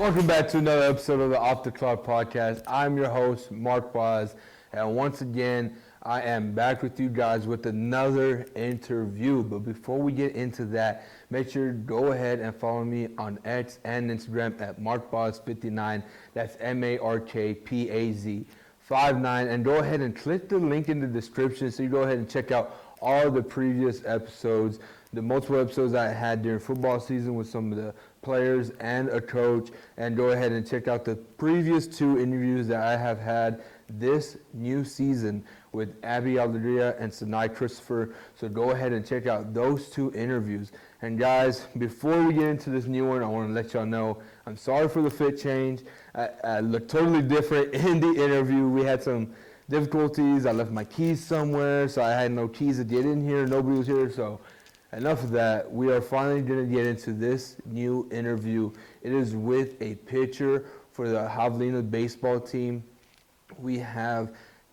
Welcome back to another episode of the Off the Clock podcast. I'm your host, Mark Boz, and once again, I am back with you guys with another interview. But before we get into that, make sure to go ahead and follow me on X and Instagram at MarkBoz59. That's MarkPaz59. And go ahead and click the link in the description so you go ahead and check out all the previous episodes, the multiple episodes I had during football season with some of the players and a coach, and go ahead and check out the previous two interviews that I have had this new season with Abby Aldria and Sinai Christopher. So go ahead and check out those two interviews. And guys, before we get into this new one, I want to let y'all know I'm sorry for the fit change. I look totally different in the interview. We had some difficulties. I left my keys somewhere, so I had no keys to get in here. Nobody was here, so enough of that. We are finally going to get into this new interview. It is with a pitcher for the Javelina baseball team. We have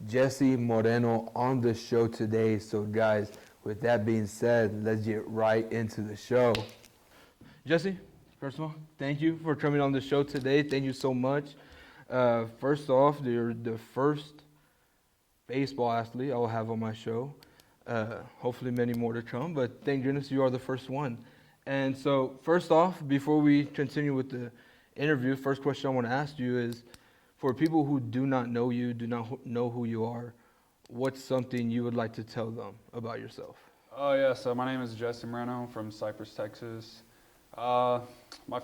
Jessie Moreno on the show today. So guys, with that being said, let's get right into the show. Jessie, first of all, thank you for coming on the show today. Thank you so much. First off, you're the first baseball athlete I will have on my show. Hopefully many more to come, but thank goodness you are the first one. And so first off, before we continue with the interview, first question I want to ask you is, for people who do not know you, do not know who you are, what's something you would like to tell them about yourself? Oh yeah, so my name is Jessie Moreno from Cypress, Texas. My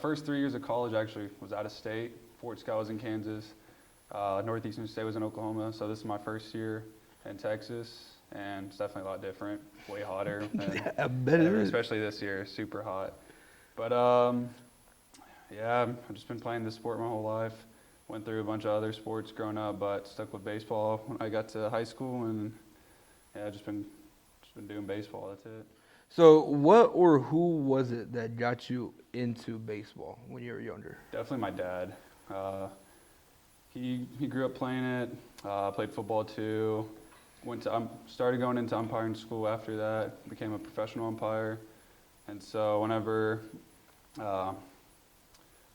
first 3 years of college actually was out of state. Fort Scott was in Kansas. Northeastern State was in Oklahoma, so this is my first year in Texas. And it's definitely a lot different, way hotter. I bet it is. Especially this year, super hot. But yeah, I've just been playing this sport my whole life. Went through a bunch of other sports growing up, but stuck with baseball when I got to high school, and yeah, just been doing baseball. That's it. So what or who was it that got you into baseball when you were younger? Definitely my dad. He grew up playing it. Played football too. Started going into umpiring school after that. Became a professional umpire, and so whenever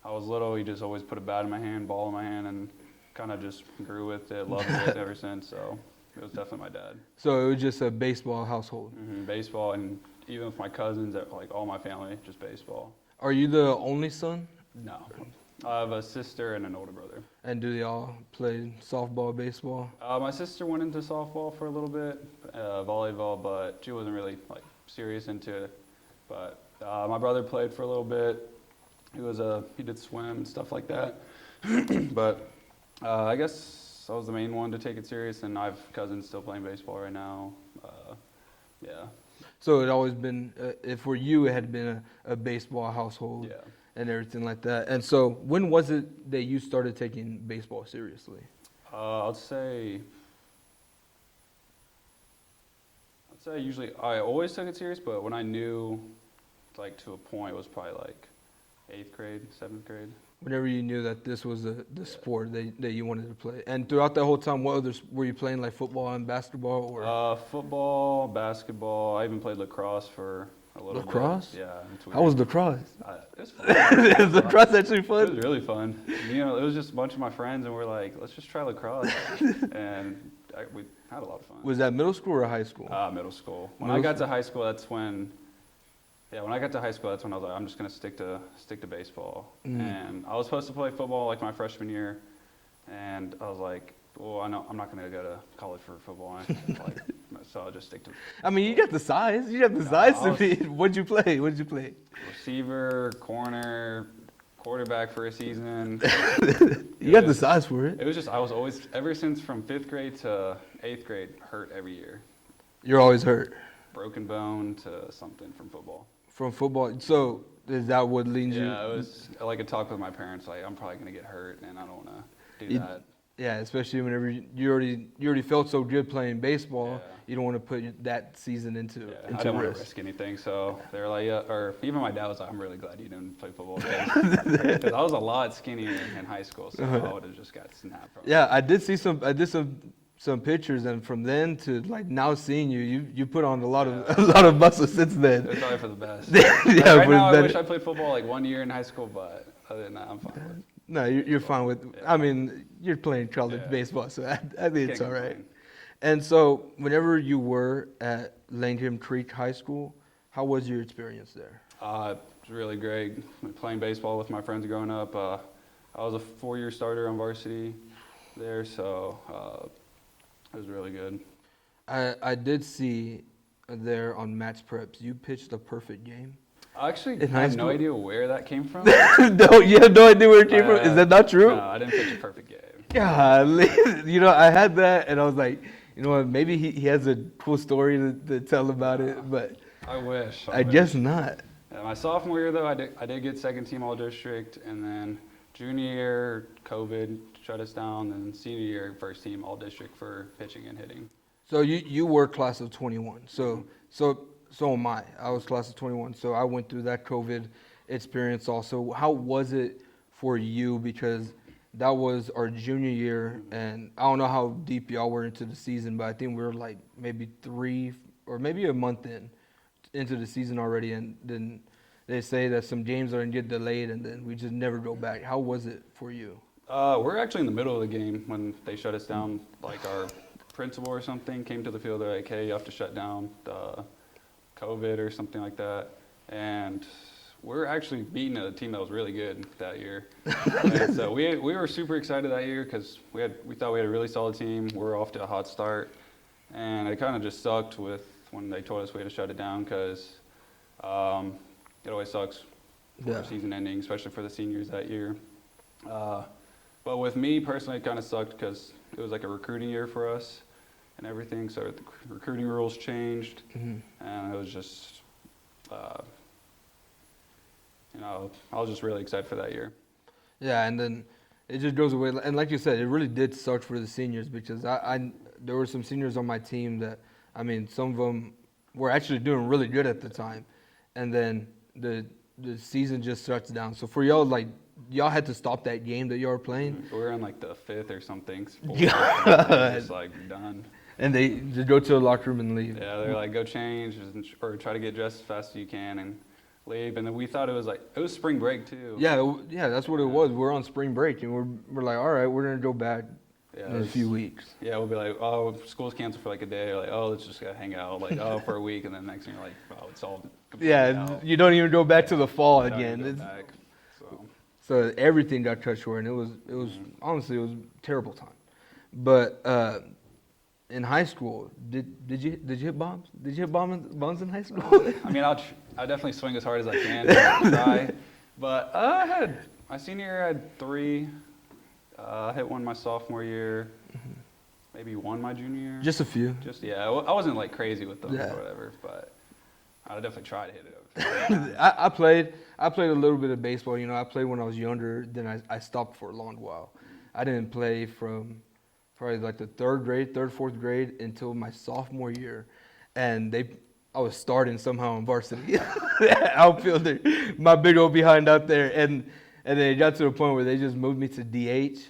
I was little, he just always put a bat in my hand, ball in my hand, and kind of just grew with it, loved it ever since. So it was definitely my dad. So it was just a baseball household. Mm-hmm, baseball, and even with my cousins, like all my family, just baseball. Are you the only son? No. I have a sister and an older brother. And do they all play softball, baseball? My sister went into softball for a little bit, volleyball, but she wasn't really like serious into it. But my brother played for a little bit. He did swim and stuff like that. But I guess I was the main one to take it serious, and I have cousins still playing baseball right now. Yeah. So it always been, for you, it had been a baseball household. Yeah. And everything like that. And so when was it that you started taking baseball seriously? I'd say usually I always took it serious, but when I knew, like, to a point, it was probably like 8th grade, 7th grade. Whenever you knew that this was the sport that you wanted to play. And throughout that whole time, what others were you playing, like football and basketball? Or? Football, basketball. I even played lacrosse for a little bit. Lacrosse? Yeah. It's weird. How was lacrosse? It was fun. Is lacrosse actually fun? It was really fun. You know, it was just a bunch of my friends, and we're like, let's just try lacrosse. And we had a lot of fun. Was that middle school or high school? Middle school. When I got to high school, that's when I was like, I'm just going to stick to baseball. And I was supposed to play football like my freshman year, and I was like, well, I know I'm not going to go to college for football, so I'll just stick to. I mean, you got the size. You got the size to be. What'd you play? Receiver, corner, quarterback for a season. You got the size for it. It was just I was always, ever since from 5th grade to 8th grade, hurt every year. You're always hurt. Broken bone to something from football. From football. So is that what leads you? Yeah, it was like a talk with my parents. Like, I'm probably going to get hurt, and I don't want to do that. Yeah, especially whenever you already felt so good playing baseball, Yeah. You don't want to put that season into I didn't want risk. to risk anything, so they were like, yeah, or even my dad was like, I'm really glad you didn't play football, because I was a lot skinnier in high school, so I would have just got snapped from it. Yeah, I did some pictures, and from then to like now seeing you put on a lot of muscle since then. It's probably for the best. Yeah, right now, I wish I played football like 1 year in high school, but other than that, I'm fine with it. No, you're fine with. Yeah. I mean, you're playing college Yeah. baseball, so I think it's Can't all right. complain. And so, whenever you were at Langham Creek High School, how was your experience there? It was really great. Playing baseball with my friends growing up. I was a 4-year starter on varsity there, so it was really good. I did see there on Match Preps, you pitched a perfect game. I actually In high have no school? idea where that came from. No, you have no idea where it came from? Is that not true? No, I didn't pitch a perfect game. Golly. You know, I had that, and I was like, you know what, maybe he has a cool story to tell about it, but I wish. I guess not. My sophomore year, though, I did get second team all district, and then junior year, COVID shut us down, and senior year, first team all district for pitching and hitting. So you were class of 21. So am I. I was class of 21. So I went through that COVID experience also. How was it for you? Because that was our junior year, and I don't know how deep y'all were into the season, but I think we were like maybe 3 or maybe a month into the season already, and then they say that some games are going to get delayed, and then we just never go back. How was it for you? We're actually in the middle of the game when they shut us down. Like our principal or something came to the field. They're like, "Hey, you have to shut down COVID or something like that." And we're actually beating a team that was really good that year. And so we were super excited that year because we thought we had a really solid team. We were off to a hot start, and it kind of just sucked when they told us we had to shut it down because it always sucks for season ending, especially for the seniors that year. But with me personally, it kind of sucked because it was like a recruiting year for us and everything. So the recruiting rules changed, and it was just, I was just really excited for that year. Yeah, and then it just goes away. And like you said, it really did suck for the seniors because there were some seniors on my team that, I mean, some of them were actually doing really good at the time, and then the season just shuts down. So for y'all, like, y'all had to stop that game that y'all were playing. We were in like the 5th or something. Just like done. And they just go to the locker room and leave. Yeah, they're like, go change or try to get dressed as fast as you can and leave. And then we thought it was spring break too. Yeah, that's what it was. We're on spring break, and we're like, all right, we're gonna go back in a few weeks. Yeah, we'll be like, oh, school's canceled for like a day. Or like, oh, let's just go hang out. Like, oh, for a week, and then next thing you're like, oh, it's all completely out. You don't even go back to the fall You don't again. even go back, So everything got cut short, and it was honestly, it was a terrible time. But in high school, did you hit bombs? Did you hit bombs in high school? I mean, I definitely swing as hard as I can. Try. But my senior year, I had 3. I hit one my sophomore year, maybe 1 my junior year. Just a few. I wasn't like crazy with them or whatever, but I definitely tried to hit it. I played a little bit of baseball. You know, I played when I was younger. Then I stopped for a long while. I didn't play from probably like the 3rd grade, 3rd, 4th grade until my sophomore year, and I was starting somehow in varsity outfielder, my big old behind out there, and then it got to the point where they just moved me to DH.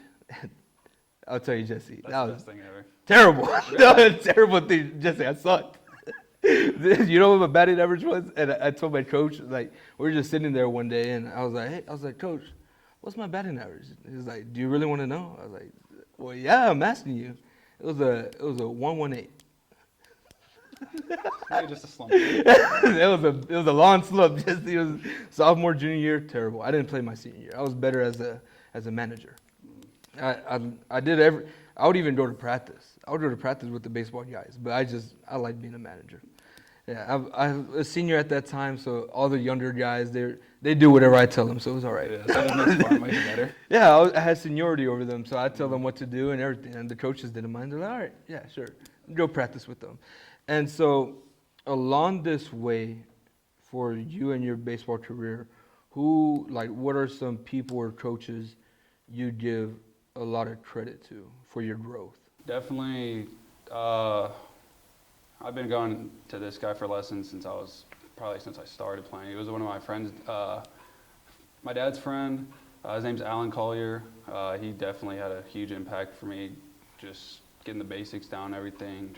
I'll tell you, Jessie, That's that the was best thing ever. terrible. That was a terrible thing, Jessie. I sucked. You know what my batting average was? And I told my coach, like, we were just sitting there one day, and I was like, Coach, what's my batting average? He was like, do you really want to know? I was like, well, yeah, I'm asking you. It was a 118. Maybe just a slump. It was a long slump. Just it was sophomore, junior year, terrible. I didn't play my senior year. I was better as a manager. I would even go to practice. I would go to practice with the baseball guys, but I like being a manager. Yeah, I was a senior at that time, so all the younger guys, they do whatever I tell them, so it was all right. Yeah, so that makes the farm way better. Yeah, I had seniority over them, so I tell them what to do and everything, and the coaches didn't mind. They're like, all right, yeah, sure, go practice with them. And so along this way, for you and your baseball career, what are some people or coaches you give a lot of credit to for your growth? Definitely, I've been going to this guy for lessons since I started playing. He was one of my friends, my dad's friend. His name's Alan Collier. He definitely had a huge impact for me, just getting the basics down, everything,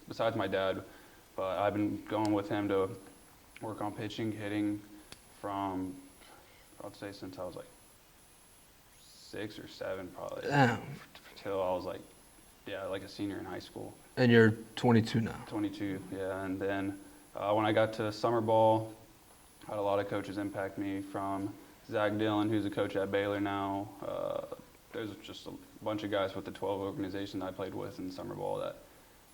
besides my dad. But I've been going with him to work on pitching, hitting from, I'd say since I was like 6 or 7 probably. Damn. Till I was like, like a senior in high school. And you're 22 now. 22, yeah. And then when I got to summer ball, I had a lot of coaches impact me, from Zach Dillon, who's a coach at Baylor now. There's just a bunch of guys with the 12 organization that I played with in summer ball that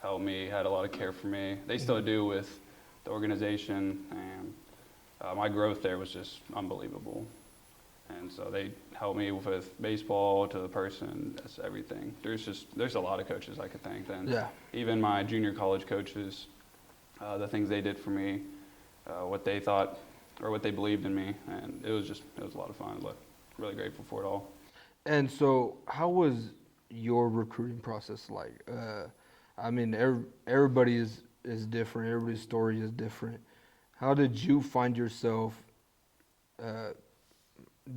helped me, had a lot of care for me. They still do with the organization, and my growth there was just unbelievable. And so they helped me with baseball to the person, that's everything. There's a lot of coaches I could thank then. Yeah. Even my junior college coaches, the things they did for me, what they thought or what they believed in me, and it was a lot of fun. I was really grateful for it all. And so, how was your recruiting process like? I mean, everybody is different. Everybody's story is different. How did you find yourself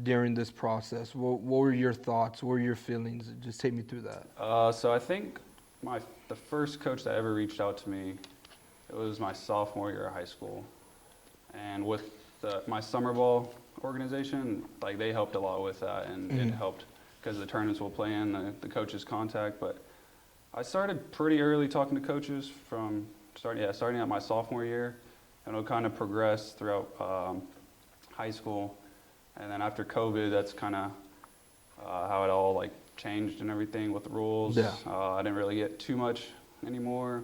during this process? What were your thoughts? What were your feelings? Just take me through that. So I think the first coach that ever reached out to me, it was my sophomore year of high school, and with my summer ball organization, like they helped a lot with that, and it helped because the tournaments we'll play in, the coaches contact. But I started pretty early talking to coaches from starting at my sophomore year, and it'll kind of progress throughout high school. And then after COVID, that's kind of how it all like changed and everything with the rules. Yeah. I didn't really get too much anymore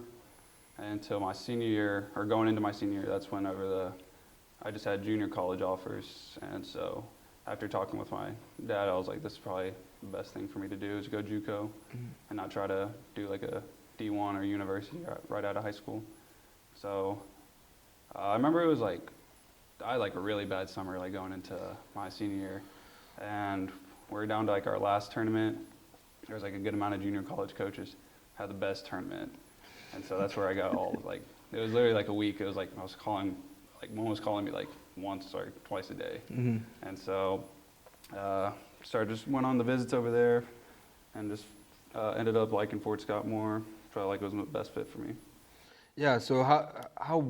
until my senior year, or going into my senior year. That's whenever I just had junior college offers. And so after talking with my dad, I was like, this is probably the best thing for me to do, is go JUCO and not try to do like a D1 or university right out of high school. So I remember it was like, I had like a really bad summer, like going into my senior year, and we're down to like our last tournament. There was like a good amount of junior college coaches had the best tournament, and so that's where I got all like, it was literally like a week. It was like one was calling me like twice a day, and so just went on the visits over there, and just ended up liking Fort Scott more. Felt like it was the best fit for me. Yeah. So how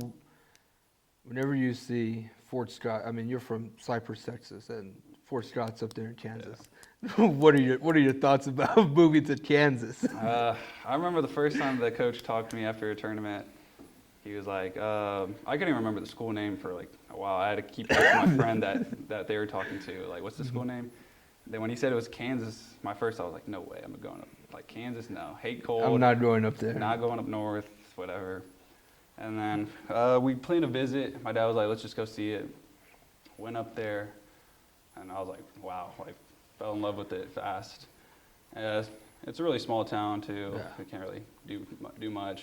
whenever you see Fort Scott, I mean, you're from Cypress, Texas, and Fort Scott's up there in Kansas. Yeah. What are your thoughts about moving to Kansas? I remember the first time the coach talked to me after a tournament. He was like, I couldn't even remember the school name for like a while. I had to keep asking my friend that they were talking to, like, what's the school name? Then when he said it was Kansas, I was like, no way, I'm going up. Like, Kansas, no. Hate cold. I'm not going up there. Not going up north, whatever. And then we planned a visit. My dad was like, let's just go see it. Went up there, and I was like, wow, like, fell in love with it fast. It's a really small town, too. Yeah. We can't really do much.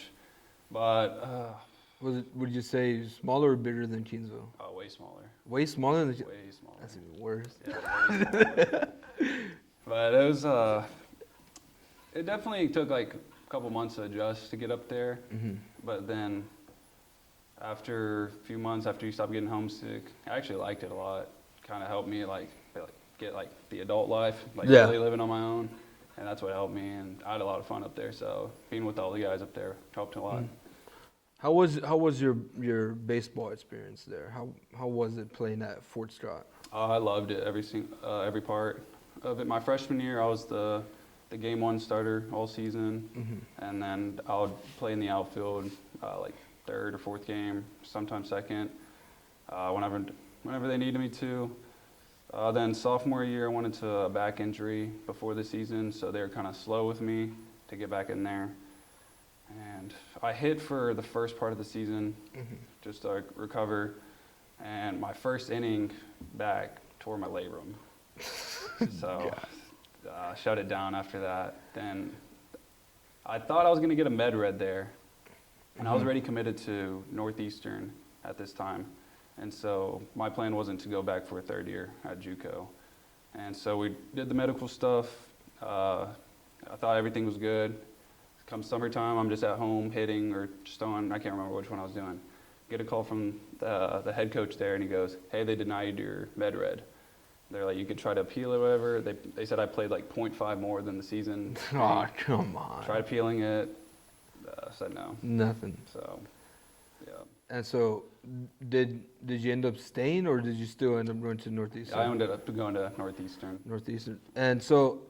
But would you say smaller or bigger than Keensville? way smaller. Way smaller than Way smaller. That's even worse. Yeah, but it was it definitely took like a couple months to adjust to get up there. But then after a few months, after you stop getting homesick, I actually liked it a lot. Kind of helped me like get like the adult life, like really living on my own. And that's what helped me, and I had a lot of fun up there. So being with all the guys up there helped a lot. How was your baseball experience there? How was it playing at Fort Scott? I loved it, every part of it. My freshman year, I was the game one starter all season, and then I would play in the outfield like third or fourth game, sometimes second, whenever they needed me to. Then sophomore year, I went into a back injury before the season, so they were kind of slow with me to get back in there. And I hit for the first part of the season, just to recover. And my first inning back tore my labrum. So shut it down after that. Then I thought I was going to get a med red there. And I was already committed to Northeastern at this time. And so my plan wasn't to go back for a third year at JUCO. And so we did the medical stuff. I thought everything was good. Come summertime, I'm just at home hitting or just on, I can't remember which one I was doing. Get a call from the head coach there, and he goes, hey, they denied your med red. They're like, you could try to appeal it or whatever. They said I played like 0.5 more than the season. Oh, come on. Tried appealing it. Said no. Nothing. So, yeah. And so, did you end up staying, or did you still end up going to Northeastern? I ended up going to Northeastern. Northeastern. And so,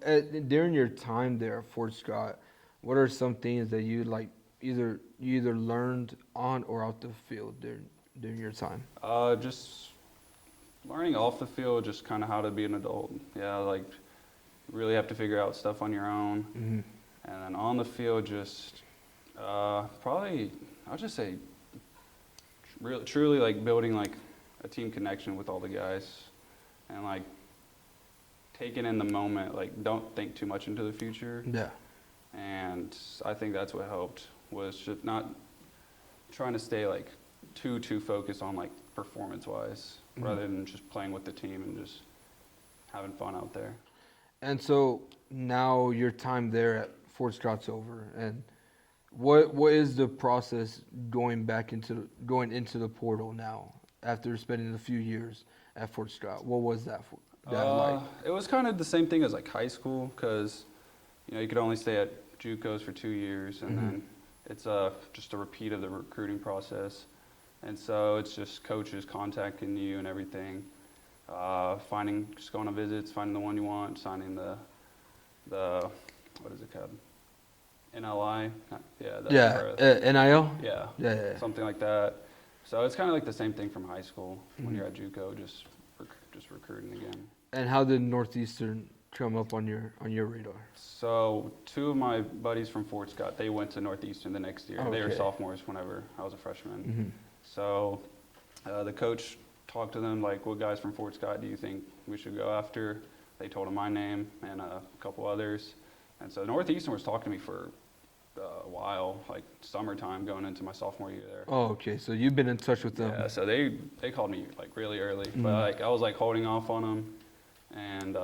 during your time there at Fort Scott, what are some things that you like you either learned on or out the field during your time? Just learning off the field, just kind of how to be an adult. Yeah, like really have to figure out stuff on your own. Mm-hmm. And then on the field, just probably I'll just say really truly like building like a team connection with all the guys, and like taking in the moment. Like don't think too much into the future. Yeah. And I think that's what helped, was just not trying to stay like too focused on like performance wise, rather than just playing with the team and just having fun out there. And so now your time there at Fort Scott's over, and what is the process going into the portal now after spending a few years at Fort Scott? What was that like? It was kind of the same thing as like high school, because you could only stay at JUCOs for 2 years, and then it's just a repeat of the recruiting process. And so it's just coaches contacting you and everything, just going on visits, finding the one you want, signing the what is it called? NLI? NIL? Yeah, something like that. So it's kind of like the same thing from high school when you're at JUCO, just recruiting again. And how did Northeastern come up on your radar? So 2 of my buddies from Fort Scott, they went to Northeastern the next year. Okay. They were sophomores whenever I was a freshman. So the coach talked to them, like, what guys from Fort Scott do you think we should go after? They told him my name and a couple others. And so Northeastern was talking to me for a while, like summertime going into my sophomore year there. Oh, okay. So you've been in touch with them. Yeah, so they called me like really early, but like I was like holding off on them, and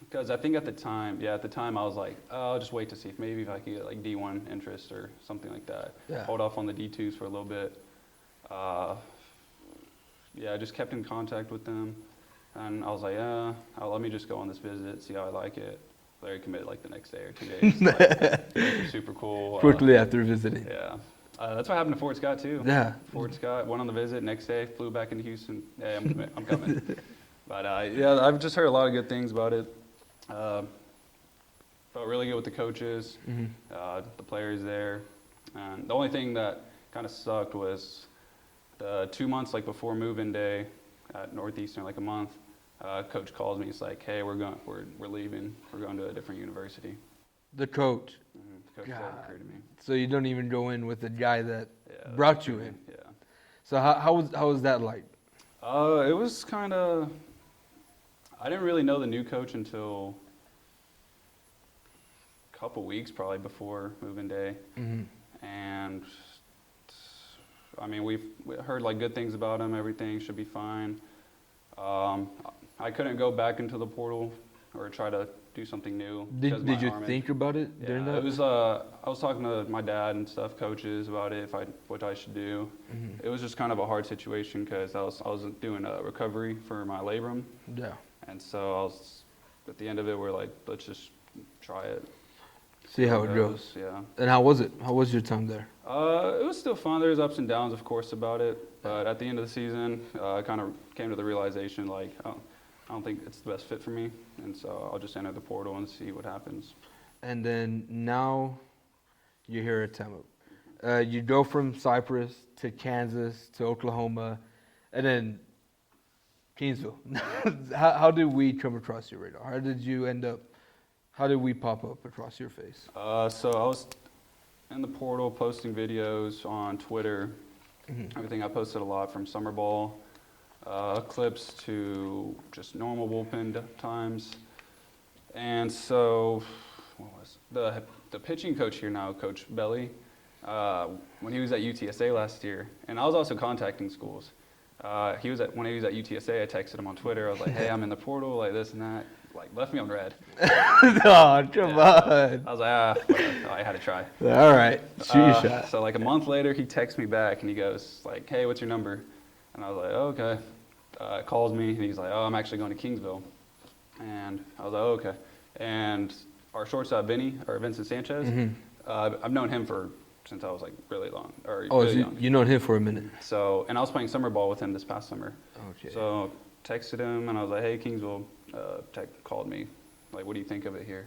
because I think at the time I was like, oh, I'll just wait to see if maybe I could get like D1 interest or something like that. Yeah. Hold off on the D2s for a little bit. I just kept in contact with them, and I was like, let me just go on this visit, see how I like it. Larry committed like the next day or 2 days. Like, super cool. Quickly after visiting. Yeah. That's what happened to Fort Scott too. Yeah. Fort Scott went on the visit. Next day, flew back into Houston. Hey, I'm coming. But I've just heard a lot of good things about it. Felt really good with the coaches, the players there. And the only thing that kind of sucked was the 2 months like before move-in day at Northeastern, like a month. Coach calls me. He's like, "Hey, we're leaving. We're going to a different university." The coach. The coach that recruited me. So you don't even go in with the guy that brought you in. Yeah. So how was that like? It was kind of. I didn't really know the new coach until a couple weeks probably before move-in day, and I mean we heard like good things about him. Everything should be fine. I couldn't go back into the portal or try to do something new. Did you think about it during that? It was. I was talking to my dad and stuff, coaches, about it, what I should do. It was just kind of a hard situation because I was doing a recovery for my labrum. Yeah. And so at the end of it, we're like, let's just try it. See how it goes. Yeah. And how was it? How was your time there? It was still fun. There's ups and downs, of course, about it. But at the end of the season, I kind of came to the realization, like, I don't think it's the best fit for me. And so I'll just enter the portal and see what happens. And then now you're here at Temup. You go from Cypress to Kansas to Oklahoma, and then Kingsville. How did we come across your radar? How did we pop up across your face? So I was in the portal posting videos on Twitter. Everything I posted a lot, from summer ball clips to just normal bullpen times. And so what was the pitching coach here now, Coach Belly, when he was at UTSA last year, and I was also contacting schools. When he was at UTSA, I texted him on Twitter. I was like, "Hey, I'm in the portal, like this and that." Like, left me on red. Oh, come on. I was like, I had to try. All right, shoot your shot. So like a month later, he texts me back and he goes like, "Hey, what's your number?" And I was like, "Oh, okay." Calls me and he's like, "Oh, I'm actually going to Kingsville." And I was like, "Oh, okay." And our shortstop, Vincent Sanchez, I've known him for since I was like really long or Oh, really so young. you known him for a minute. So, and I was playing summer ball with him this past summer. Okay. So texted him and I was like, hey, Kingsville called me. Like, what do you think of it here?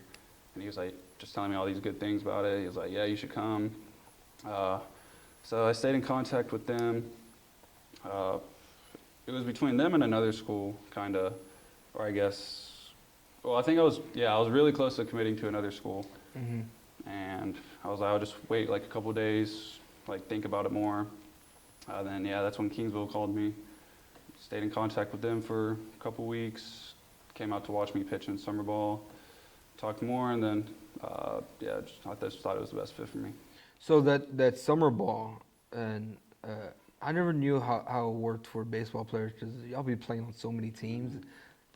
And he was like, just telling me all these good things about it. He was like, yeah, you should come. So I stayed in contact with them. It was between them and another school, kind of, or I guess, well, I think I was really close to committing to another school. Mm-hmm. And I was like, I'll just wait like a couple of days, like think about it more. Then, that's when Kingsville called me. Stayed in contact with them for a couple weeks. Came out to watch me pitch in summer ball. Talked more, and then, I just thought it was the best fit for me. So that summer ball, and I never knew how it worked for baseball players because y'all be playing on so many teams.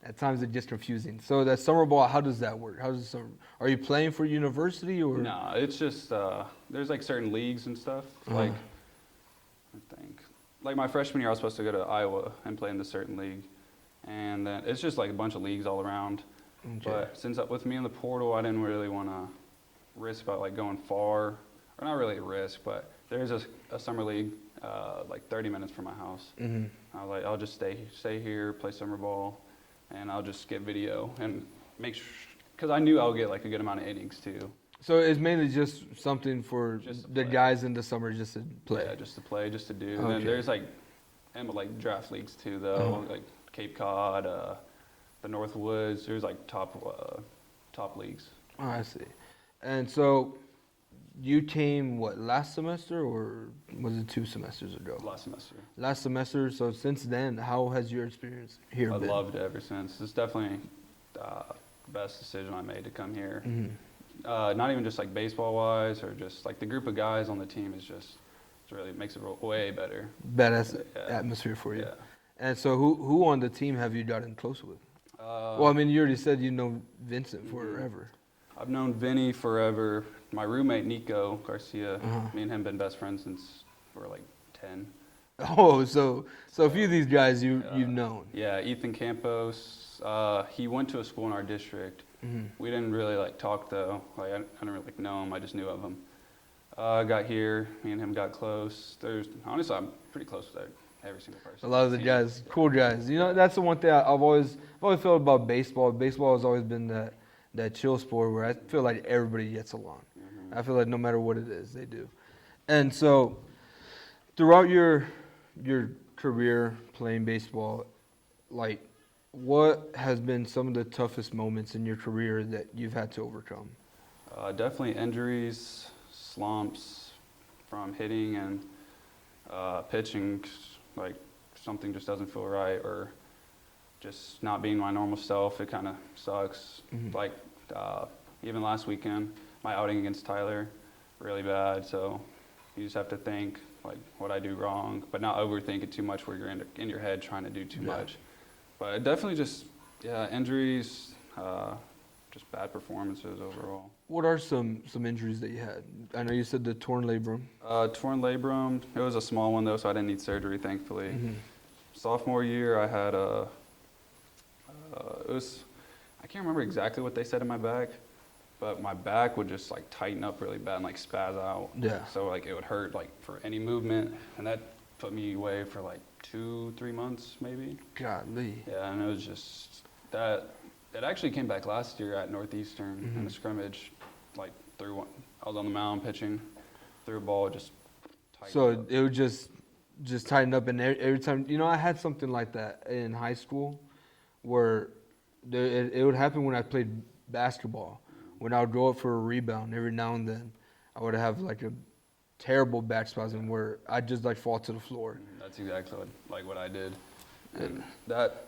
At times it's just confusing. So that summer ball, how does that work? Are you playing for university or? No, it's just there's like certain leagues and stuff. Like I think, like my freshman year, I was supposed to go to Iowa and play in the certain league, and then it's just like a bunch of leagues all around. Okay. But since with me in the portal, I didn't really want to risk about like going far, or not really a risk, but there's a summer league like 30 minutes from my house. Mm-hmm. I was like, I'll just stay here, play summer ball, and I'll just get video and make sure, because I knew I would get like a good amount of innings too. So it's mainly just something for Just to the play. guys in the summer just to play. Yeah, just to play, just to do. Okay. And then there's like draft leagues too, though, like Cape Cod, the Northwoods. There's like top leagues. Oh, I see. And so you came, last semester or was it 2 semesters ago? Last semester. Last semester. So since then, how has your experience here I've been? loved it ever since. It's definitely the best decision I made to come here. Mm-hmm. Not even just like baseball-wise or just like the group of guys on the team is just, it really makes it way better. Badass atmosphere for you. Yeah. And so who on the team have you gotten close with? Well, I mean, you already said you know Vincent forever. I've known Vinny forever. My roommate, Nico Garcia, me and him been best friends since we were like 10. Oh, so a few of these guys you've known. Yeah, Ethan Campos. He went to a school in our district. Mm-hmm. We didn't really like talk though. Like I didn't really know him. I just knew of him. Got here. Me and him got close. Honestly, I'm pretty close with every single person. A lot of the guys, cool guys. You know, that's the one thing I've always felt about baseball. Baseball has always been that chill sport where I feel like everybody gets along. Mm-hmm. I feel like no matter what it is, they do. And so, throughout your career playing baseball, like, what has been some of the toughest moments in your career that you've had to overcome? Definitely injuries, slumps from hitting and pitching, like something just doesn't feel right or just not being my normal self. It kind of sucks. Mm-hmm. Like even last weekend, my outing against Tyler, really bad. So you just have to think like what I do wrong, but not overthink it too much where you're in your head trying to do too much. But definitely just, injuries, just bad performances overall. What are some injuries that you had? I know you said the torn labrum. Torn labrum. It was a small one, though, so I didn't need surgery, thankfully. Mm-hmm. Sophomore year, I had I can't remember exactly what they said in my back, but my back would just, like, tighten up really bad and, like, spaz out. Yeah. So, like, it would hurt, like, for any movement, and that put me away for, like, 2-3 months, maybe. Godly. Yeah, and it was just that. It actually came back last year at Northeastern in a scrimmage, like I was on the mound pitching, threw a ball, just tightened up. It would just tighten up, and every time, I had something like that in high school, where it would happen when I played basketball. When I would go up for a rebound, every now and then, I would have like a terrible back spasm where I'd just like fall to the floor. That's exactly what I did, and that.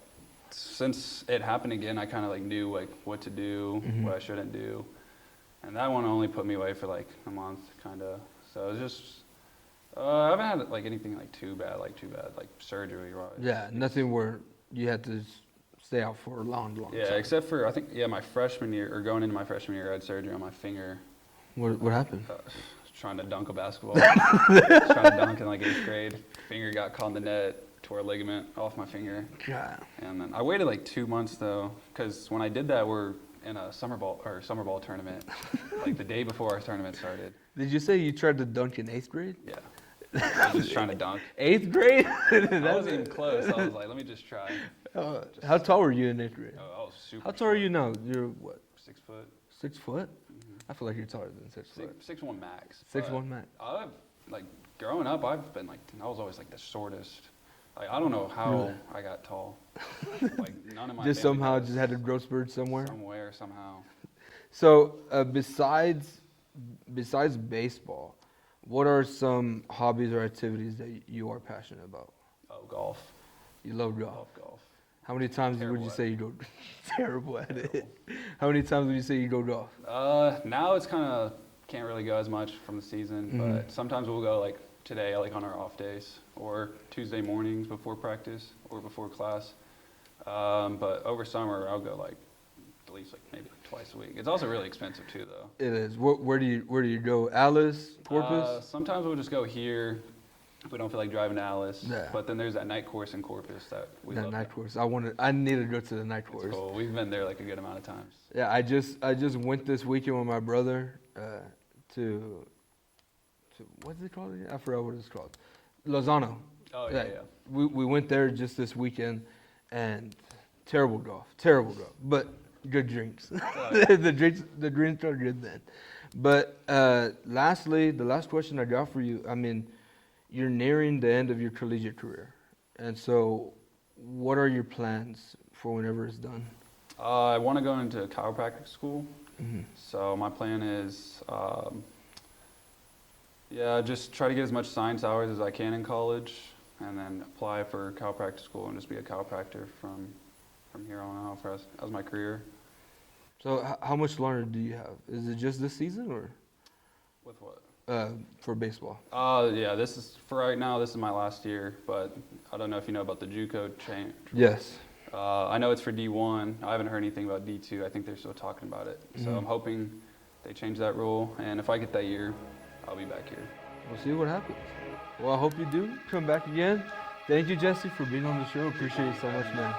Since it happened again, I kind of like knew like what to do, what I shouldn't do, and that one only put me away for like a month, kind of. So it was just I haven't had like anything like too bad, like surgery wise. Yeah, nothing where you had to stay out for a long time. Yeah, except for I think my freshman year or going into my freshman year, I had surgery on my finger. What happened? Trying to dunk a basketball. Trying to dunk in like 8th grade. Finger got caught in the net. Tore a ligament off my finger. God. And then I waited like 2 months though, because when I did that, we're in a summer ball tournament, like the day before our tournament started. Did you say you tried to dunk in 8th grade? Yeah. I was just trying to dunk. 8th grade? I wasn't even close. I was like, let me just try. How tall were you in 8th grade? Oh, I was super How tall are you now? You're what? 6 foot. 6 foot? Mm-hmm. I feel like you're taller than 6 foot. 6'1" max. 6'1" max. Like growing up, I've been like, I was always like the shortest. Like I don't know how I got tall. Like none of my Just family somehow does. just had a growth spurt somewhere. Somewhere, somehow. So besides baseball, what are some hobbies or activities that you are passionate about? Oh, golf. You love golf. Love golf. How many times would you say you go? Terrible at it. How many times would you say you go golf? Now it's kind of can't really go as much from the season, but sometimes we'll go like today, like on our off days, or Tuesday mornings before practice or before class. But over summer, I'll go like at least like maybe twice a week. It's also really expensive too, though. It is. Where do you go? Alice, Corpus? Sometimes we'll just go here if we don't feel like driving to Alice. Yeah. But then there's that night course in Corpus that we love. Night course. I need to go to the night course. It's cool. We've been there like a good amount of times. Yeah, I just went this weekend with my brother to what's it called again? I forgot what it's called. Lozano. Oh yeah. We went there just this weekend, and terrible golf, but good drinks. Oh, yeah. the drinks are good then. But lastly, the last question I got for you. I mean, you're nearing the end of your collegiate career, and so what are your plans for whenever it's done? I want to go into chiropractic school. Mm-hmm. So my plan is, just try to get as much science hours as I can in college, and then apply for chiropractic school and just be a chiropractor from here on out as my career. So how much longer do you have? Is it just this season or With what? for baseball? This is for right now. This is my last year, but I don't know if you know about the JUCO change. Yes. I know it's for D1. I haven't heard anything about D2. I think they're still talking about it. So I'm hoping they change that rule, and if I get that year, I'll be back here. We'll see what happens. Well, I hope you do come back again. Thank you, Jessie, for being on the show. Appreciate it so much, man.